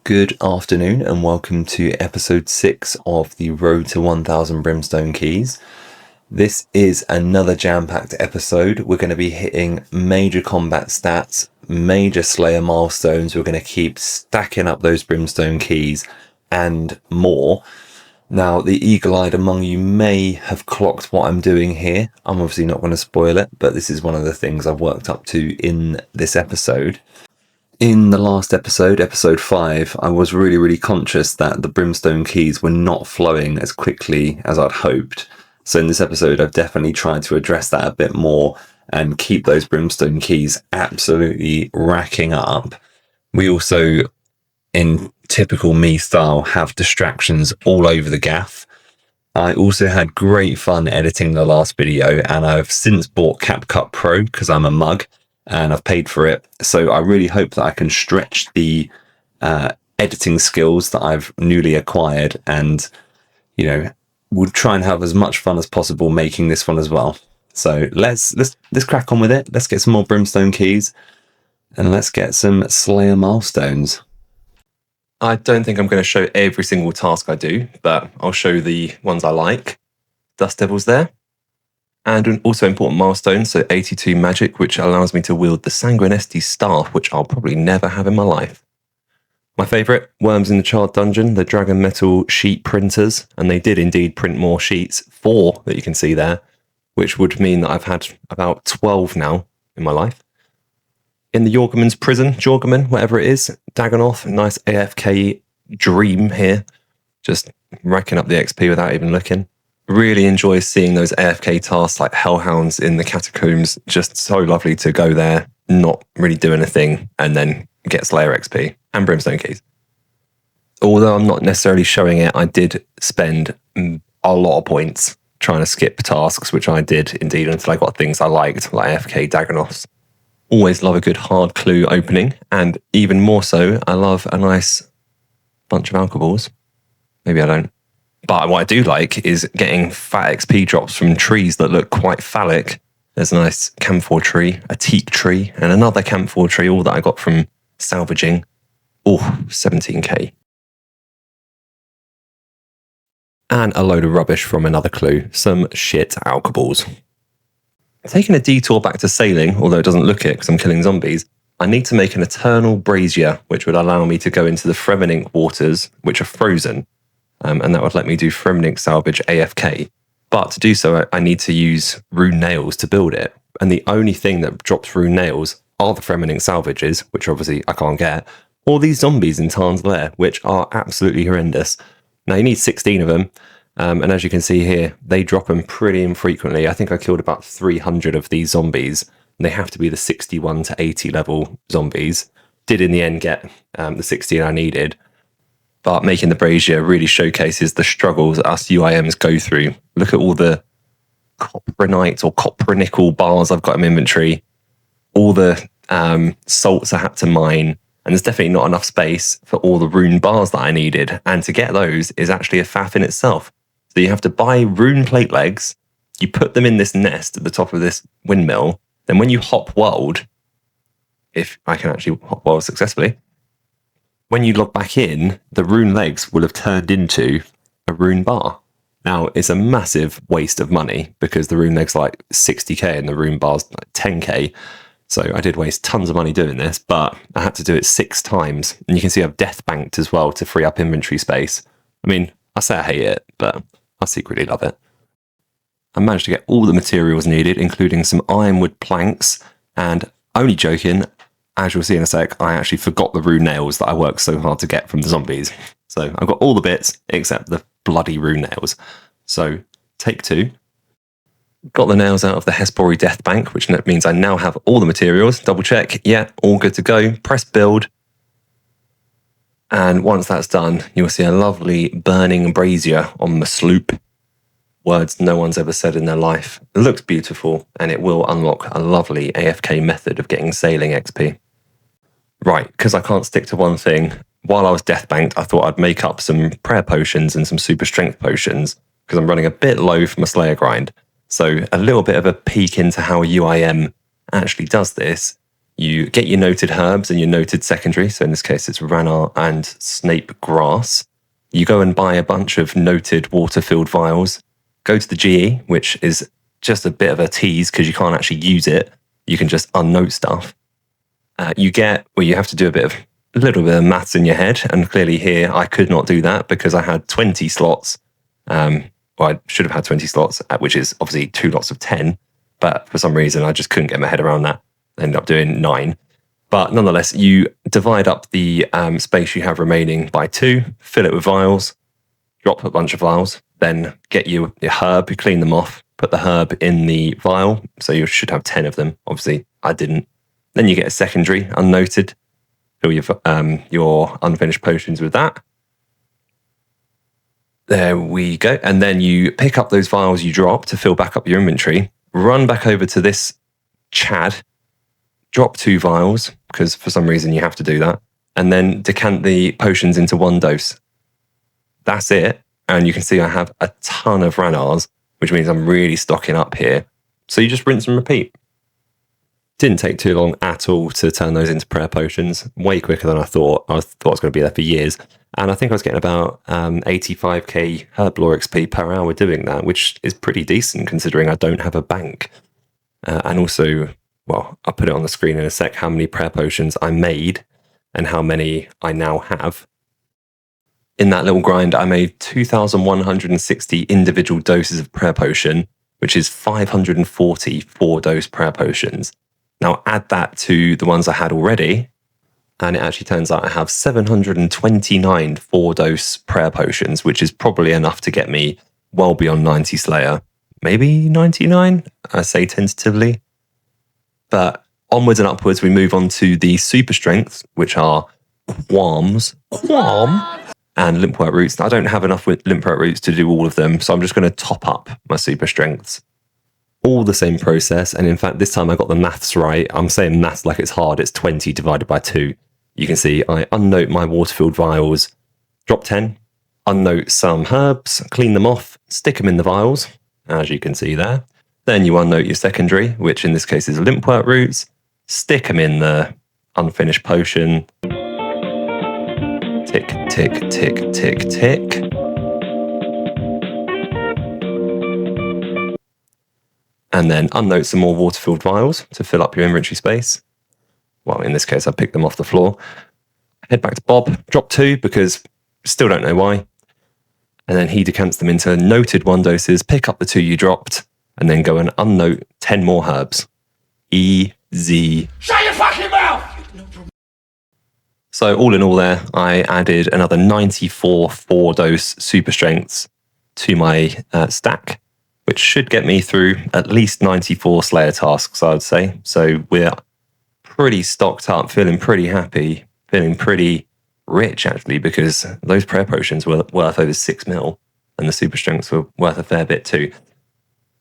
Good afternoon and welcome to episode 6 of the Road to 1000 Brimstone Keys. This is another jam-packed episode. We're going to be hitting major combat stats, major Slayer milestones. We're going to keep stacking up those Brimstone Keys and more. Now, the eagle-eyed among you may have clocked what I'm doing here. I'm obviously not going to spoil it, but this is one of the things I've worked up to in this episode. In the last episode, episode 5, I was really conscious that the Brimstone Keys were not flowing as quickly as I'd hoped. So in this episode, I've definitely tried to address that a bit more and keep those Brimstone Keys absolutely racking up. We also, in typical me style, have distractions all over the gaff. I also had great fun editing the last video, and I've since bought CapCut Pro because I'm a mug and I've paid for it. So I really hope that I can stretch the editing skills that I've newly acquired, and we'll try and have as much fun as possible making this one as well. So let's crack on with it. Let's get some more Brimstone Keys and let's get some Slayer milestones. I don't think I'm going to show every single task I do, but I'll show the ones I like. Dust Devil's there. And also important milestones, so 82 magic, which allows me to wield the Sanguinesti's staff, which I'll probably never have in my life. My favourite, Worms in the Charred Dungeon, the Dragon Metal sheet printers, and they did indeed print more sheets, 4 that you can see there, which would mean that I've had about 12 now in my life. In the Jorgerman's prison, Jorgerman, whatever it is, Dagonoth, nice AFK dream here, just racking up the XP without even looking. Really enjoy seeing those AFK tasks like Hellhounds in the catacombs, just so lovely to go there, not really do anything, and then get Slayer XP and Brimstone Keys. Although I'm not necessarily showing it, I did spend a lot of points trying to skip tasks, which I did indeed until I got things I liked, like AFK Dagonoths. Always love a good hard clue opening, and even more so, I love a nice bunch of alcohols. Maybe I don't. But what I do like is getting fat XP drops from trees that look quite phallic. There's a nice camphor tree, a teak tree, and another camphor tree, all that I got from salvaging. Oh, 17k. And a load of rubbish from another clue, some shit alcohols. Taking a detour back to sailing, although it doesn't look it because I'm killing zombies, I need to make an eternal brazier, which would allow me to go into the Fremenink waters, which are frozen. And that would let me do Fremenink salvage AFK. But to do so, I need to use rune nails to build it. And the only thing that drops rune nails are the Fremenink salvages, which obviously I can't get, or these zombies in Tarn's Lair, which are absolutely horrendous. Now you need 16 of them. And as you can see here, they drop them pretty infrequently. I think I killed about 300 of these zombies. And they have to be the 61 to 80 level zombies. Did in the end get the 16 I needed. But making the brazier really showcases the struggles us UIMs go through. Look at all the copperanite or copper nickel bars I've got in my inventory. All the salts I had to mine. And there's definitely not enough space for all the rune bars that I needed. And to get those is actually a faff in itself. So you have to buy rune plate legs. You put them in this nest at the top of this windmill. Then when you hop world, if I can actually hop world successfully, when you log back in, the rune legs will have turned into a rune bar. Now, it's a massive waste of money because the rune legs are like 60k and the rune bar's like 10k. So I did waste tons of money doing this, but I had to do it 6 times. And you can see I've death banked as well to free up inventory space. I mean, I say I hate it, but I secretly love it. I managed to get all the materials needed, including some ironwood planks, and only joking, as you'll see in a sec, I actually forgot the rune nails that I worked so hard to get from the zombies. So I've got all the bits except the bloody rune nails. So take 2. Got the nails out of the Hespori Death Bank, which means I now have all the materials. Double check. Yeah, all good to go. Press build. And once that's done, you'll see a lovely burning brazier on the sloop. Words no one's ever said in their life. It looks beautiful, and it will unlock a lovely AFK method of getting sailing XP. Right, because I can't stick to one thing, while I was death banked, I thought I'd make up some prayer potions and some super strength potions, because I'm running a bit low for my Slayer grind. So a little bit of a peek into how UIM actually does this you get your noted herbs and your noted secondary. So in this case, it's Ranarr and Snape Grass. You go and buy a bunch of noted water-filled vials. Go to the GE, which is just a bit of a tease because you can't actually use it. You can just unnote stuff. You have to do a little bit of maths in your head. And clearly here, I could not do that because I had 20 slots. I should have had 20 slots, which is obviously 2 lots of 10. But for some reason, I just couldn't get my head around that. I ended up doing 9. But nonetheless, you divide up the space you have remaining by 2, fill it with vials, drop a bunch of vials, then get your herb, you clean them off, put the herb in the vial. So you should have 10 of them. Obviously, I didn't. Then you get a secondary, unnoted. Fill your unfinished potions with that. There we go. And then you pick up those vials you drop to fill back up your inventory. Run back over to this Chad, drop 2 vials, because for some reason you have to do that, and then decant the potions into 1 dose. That's it. And you can see I have a ton of Ranarrs, which means I'm really stocking up here. So you just rinse and repeat. Didn't take too long at all to turn those into prayer potions. Way quicker than I thought. I thought I was going to be there for years. And I think I was getting about 85k herb lore XP per hour doing that, which is pretty decent considering I don't have a bank. And also, well, I'll put it on the screen in a sec, how many prayer potions I made and how many I now have. In that little grind, I made 2,160 individual doses of prayer potion, which is 540 4-dose prayer potions. Now add that to the ones I had already, and it actually turns out I have 729 4-dose prayer potions, which is probably enough to get me well beyond 90 Slayer. Maybe 99, I say tentatively. But onwards and upwards, we move on to the super strengths, which are Quam, and Limpwort Roots. Now, I don't have enough with Limpwort Roots to do all of them, so I'm just going to top up my super strengths. All the same process, and in fact, this time I got the maths right. I'm saying maths like it's hard. It's 20 divided by 2. You can see I unnote my water-filled vials, drop 10, unnote some herbs, clean them off, stick them in the vials, as you can see there. Then you unnote your secondary, which in this case is Limpwort Roots, stick them in the unfinished potion. Tick, tick, tick, tick, tick. And then unnote some more water-filled vials to fill up your inventory space. Well, in this case, I picked them off the floor. Head back to Bob, drop 2 because still don't know why. And then he decants them into noted 1 doses, pick up the 2 you dropped, and then go and unnote 10 more herbs. Easy. Shut your fucking mouth! So all in all there, I added another 94 4-dose super strengths to my stack, which should get me through at least 94 Slayer tasks, I would say. So we're pretty stocked up, feeling pretty happy, feeling pretty rich, actually, because those prayer potions were worth over 6 mil, and the super strengths were worth a fair bit too.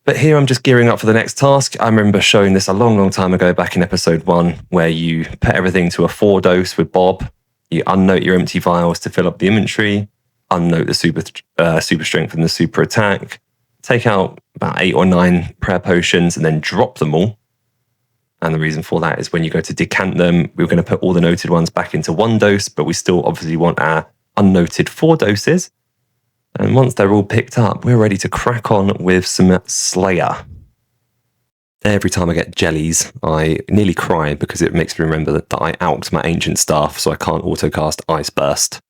But here I'm just gearing up for the next task. I remember showing this a long, long time ago back in episode 1, where you put everything to a 4-dose with Bob, you unnote your empty vials to fill up the inventory, unnote the super strength and the super attack, take out about 8 or 9 prayer potions and then drop them all. And the reason for that is when you go to decant them, we're going to put all the noted ones back into 1 dose, but we still obviously want our unnoted 4 doses. And once they're all picked up, we're ready to crack on with some Slayer. Every time I get jellies, I nearly cry because it makes me remember that I alked my ancient staff, so I can't autocast Ice Burst.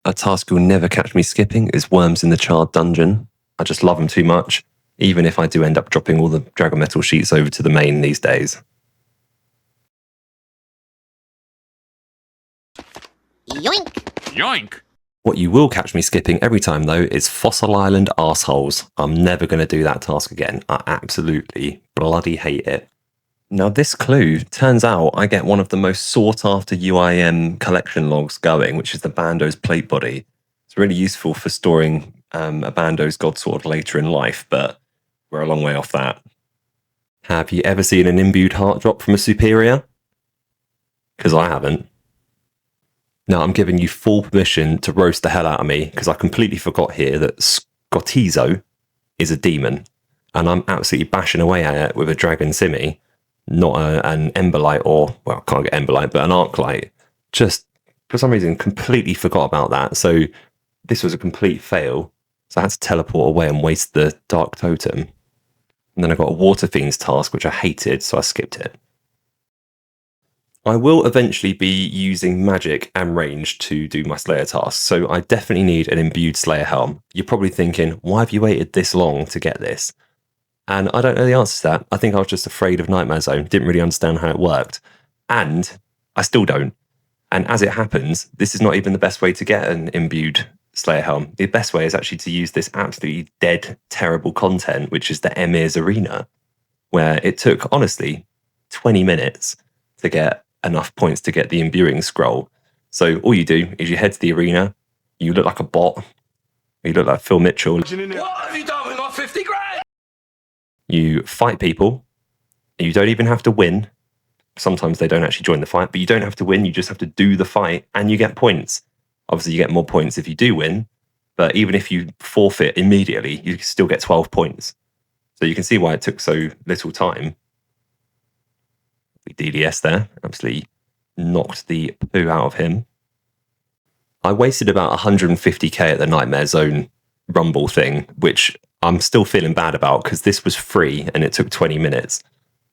A task you'll never catch me skipping is Worms in the Charred Dungeon. I just love them too much, even if I do end up dropping all the Dragon Metal sheets over to the main these days. Yoink! Yoink! What you will catch me skipping every time, though, is Fossil Island Arseholes. I'm never going to do that task again. I absolutely bloody hate it. Now, this clue, turns out I get one of the most sought-after UIM collection logs going, which is the Bando's plate body. It's really useful for storing a Bando's Godsword later in life, but we're a long way off that. Have you ever seen an imbued heart drop from a superior? Because I haven't. Now, I'm giving you full permission to roast the hell out of me, because I completely forgot here that Scottizo is a demon, and I'm absolutely bashing away at it with a Dragon Simi. not an ember light, or, well, I can't get ember light, but an arc light. Just for some reason, completely forgot about that. So this was a complete fail. So I had to teleport away and waste the dark totem. And then I got a water fiends task, which I hated, so I skipped it. I will eventually be using magic and range to do my Slayer tasks, so I definitely need an imbued Slayer helm. You're probably thinking, why have you waited this long to get this? And I don't know the answer to that. I think I was just afraid of Nightmare Zone, didn't really understand how it worked. And I still don't. And as it happens, this is not even the best way to get an imbued Slayer helm. The best way is actually to use this absolutely dead, terrible content, which is the Emir's Arena, where it took, honestly, 20 minutes to get enough points to get the imbuing scroll. So all you do is you head to the arena, you look like a bot, you look like Phil Mitchell. What have you done with my 50 grand? You fight people, you don't even have to win. Sometimes they don't actually join the fight, but you don't have to win, you just have to do the fight and you get points. Obviously you get more points if you do win, but even if you forfeit immediately, you still get 12 points. So you can see why it took so little time. DDS there, absolutely knocked the poo out of him. I wasted about 150k at the Nightmare Zone Rumble thing, which I'm still feeling bad about because this was free and it took 20 minutes.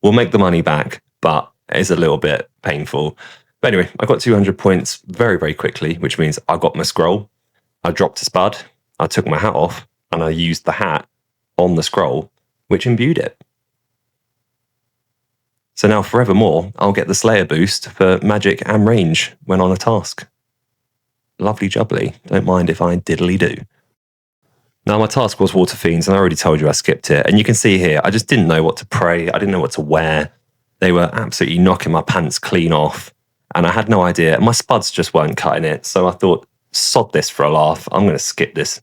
We'll make the money back, but it's a little bit painful. But anyway, I got 200 points very, very quickly, which means I got my scroll. I dropped a spud, I took my hat off, and I used the hat on the scroll, which imbued it. So now forevermore, I'll get the Slayer boost for magic and range when on a task. Lovely jubbly. Don't mind if I diddly do. Now my task was Water Fiends, and I already told you I skipped it. And you can see here, I just didn't know what to pray. I didn't know what to wear. They were absolutely knocking my pants clean off. And I had no idea. My spuds just weren't cutting it. So I thought, sod this for a laugh. I'm going to skip this.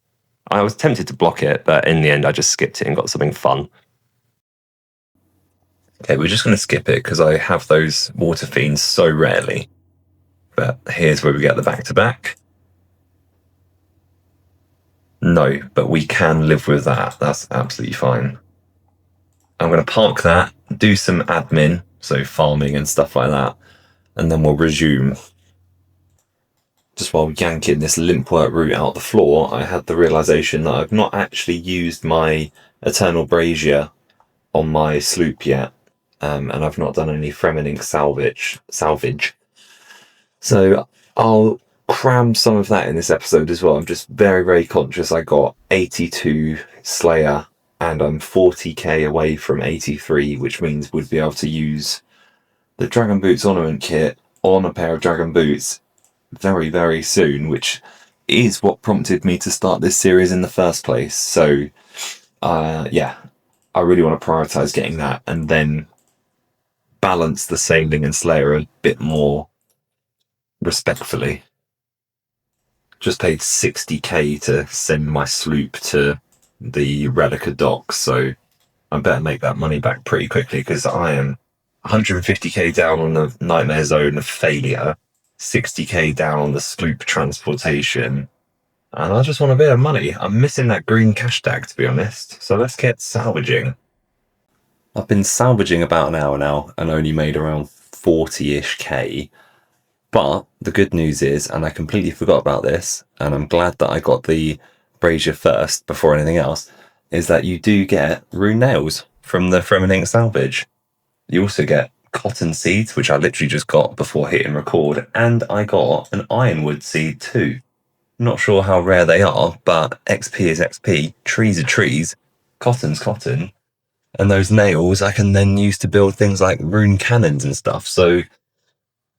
I was tempted to block it, but in the end, I just skipped it and got something fun. Okay, we're just going to skip it because I have those Water Fiends so rarely. But here's where we get the back-to-back. No, but we can live with that. That's absolutely fine. I'm going to park that, do some admin, so farming and stuff like that, and then we'll resume. Just while yanking this limp work route out the floor, I had the realisation that I've not actually used my Eternal Brazier on my sloop yet. And I've not done any Fremenink salvage. So I'll cram some of that in this episode as well. I'm just very, very conscious I got 82 Slayer and I'm 40k away from 83, which means we'd be able to use the Dragon Boots Ornament kit on a pair of Dragon Boots very, very soon, which is what prompted me to start this series in the first place. So yeah, I really want to prioritise getting that and then balance the Sailing and Slayer a bit more respectfully. Just paid 60k to send my sloop to the Relica docks, so I better make that money back pretty quickly because I am 150k down on the Nightmare Zone of failure, 60k down on the sloop transportation, and I just want a bit of money. I'm missing that green cash tag, to be honest, so let's get salvaging. I've been salvaging about an hour now and only made around 40-ish k. But the good news is, and I completely forgot about this, and I'm glad that I got the brazier first before anything else, is that you do get rune nails from the Fremenink salvage. You also get cotton seeds, which I literally just got before hitting record, and I got an ironwood seed too. Not sure how rare they are, but XP is XP, trees are trees, cotton's cotton. And those nails I can then use to build things like rune cannons and stuff. So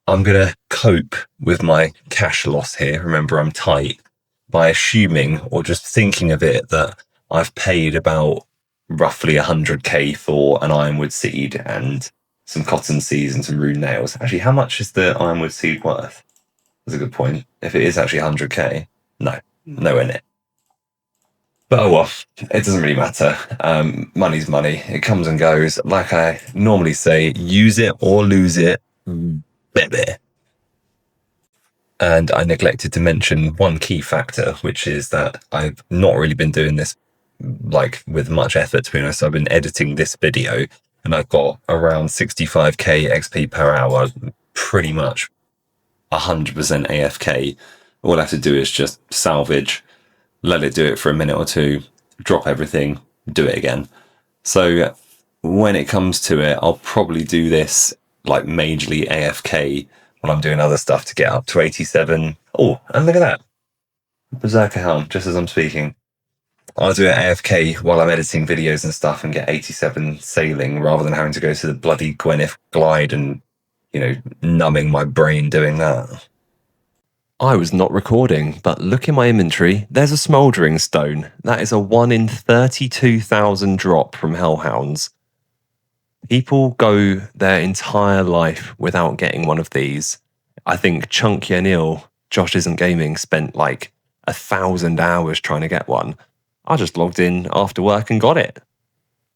I'm going to cope with my cash loss here. Remember, I'm tight by assuming or just thinking of it that I've paid about roughly 100k for an ironwood seed and some cotton seeds and some rune nails. Actually, how much is the ironwood seed worth? That's a good point. If it is actually 100k, no, nowhere near. But oh well, it doesn't really matter. Money's money. It comes and goes. Like I normally say, use it or lose it, baby. And I neglected to mention one key factor, which is that I've not really been doing this like with much effort, to be honest. I've been editing this video and I've got around 65k XP per hour, pretty much 100% AFK. All I have to do is just salvage, let it do it for a minute or two, drop everything, do it again. So when it comes to it, I'll probably do this like majorly AFK when I'm doing other stuff to get up to 87. Oh, and look at that. Berserker Helm, just as I'm speaking. I'll do it AFK while I'm editing videos and stuff and get 87 sailing rather than having to go to the bloody Gwyneth glide and, numbing my brain doing that. I was not recording, but look in my inventory, there's a smouldering stone. That is a 1 in 32,000 drop from Hellhounds. People go their entire life without getting one of these. I think Chunky O'Neill, Josh Isn't Gaming, spent like 1,000 hours trying to get one. I just logged in after work and got it.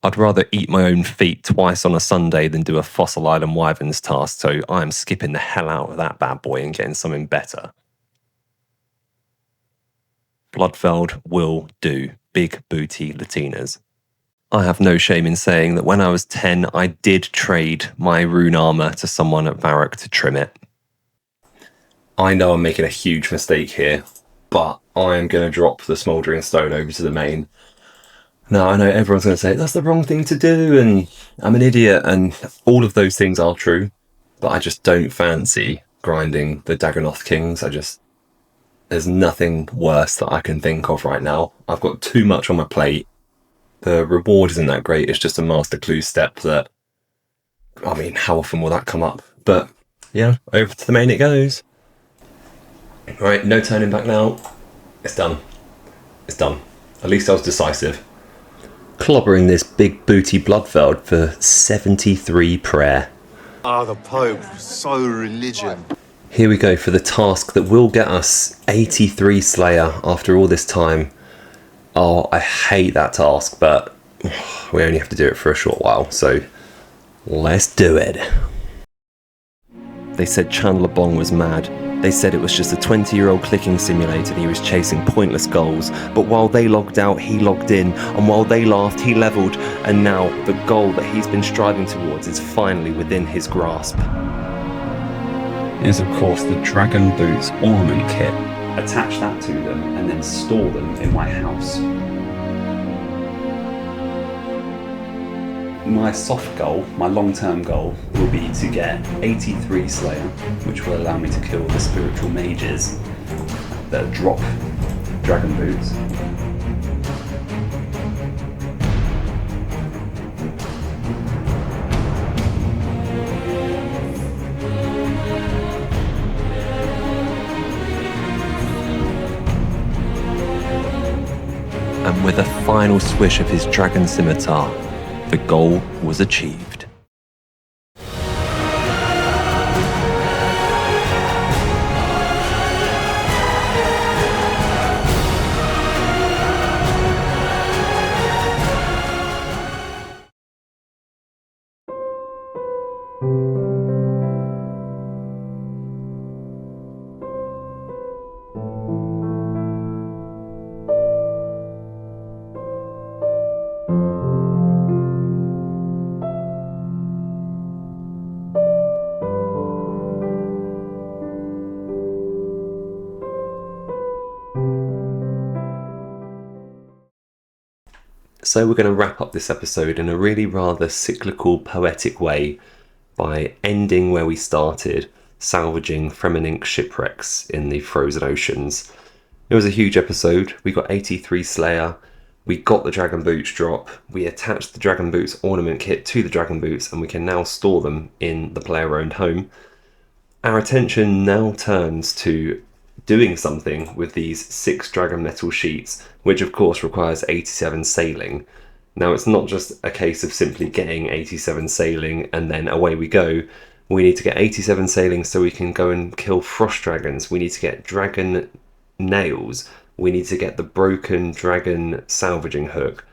I'd rather eat my own feet twice on a Sunday than do a Fossil Island Wyverns task, so I am skipping the hell out of that bad boy and getting something better. Bloodfeld will do. Big booty Latinas. I have no shame in saying that when I was 10, I did trade my rune armor to someone at Varrock to trim it. I know I'm making a huge mistake here, but I am going to drop the smouldering stone over to the main. Now, I know everyone's going to say, that's the wrong thing to do, and I'm an idiot, and all of those things are true, but I just don't fancy grinding the Dagonoth Kings. There's nothing worse that I can think of right now. I've got too much on my plate. The reward isn't that great. It's just a master clue step that, how often will that come up? But yeah, over to the main it goes. Right, no turning back now. It's done. It's done. At least I was decisive. Clobbering this big booty Bloodfeld for 73 prayer. The Pope, so religion. Here we go for the task that will get us 83 Slayer after all this time. Oh, I hate that task, but we only have to do it for a short while, so let's do it. They said ChandlerBong was mad. They said it was just a 20-year-old clicking simulator and he was chasing pointless goals. But while they logged out, he logged in. And while they laughed, he leveled. And now the goal that he's been striving towards is finally within his grasp. Is of course the Dragon Boots Ornament kit. Attach that to them and then store them in my house. My soft goal, my long-term goal, will be to get 83 Slayer, which will allow me to kill the spiritual mages that drop Dragon Boots. And with a final swish of his dragon scimitar, the goal was achieved. So we're going to wrap up this episode in a really rather cyclical, poetic way by ending where we started, salvaging Fremenink shipwrecks in the frozen oceans. It was a huge episode. We got 83 Slayer, we got the Dragon Boots drop, we attached the Dragon Boots Ornament kit to the Dragon Boots, and we can now store them in the player-owned home. Our attention now turns to doing something with these 6 dragon metal sheets, which of course requires 87 sailing. Now it's not just a case of simply getting 87 sailing and then away we go. We need to get 87 sailing so we can go and kill frost dragons. We need to get dragon nails. We need to get the broken dragon salvaging hook.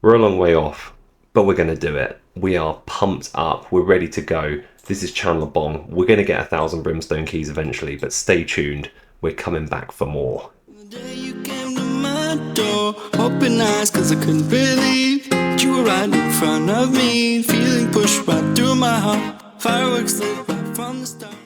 We're a long way off, but we're going to do it. We are pumped up. We're ready to go. This is ChandlerBong. We're going to get 1,000 Brimstone Keys eventually, but stay tuned. We're coming back for more. The day you came to my door, open eyes, cause I couldn't believe you were right in front of me, feeling put push right through my heart. Fireworks lit right from the start.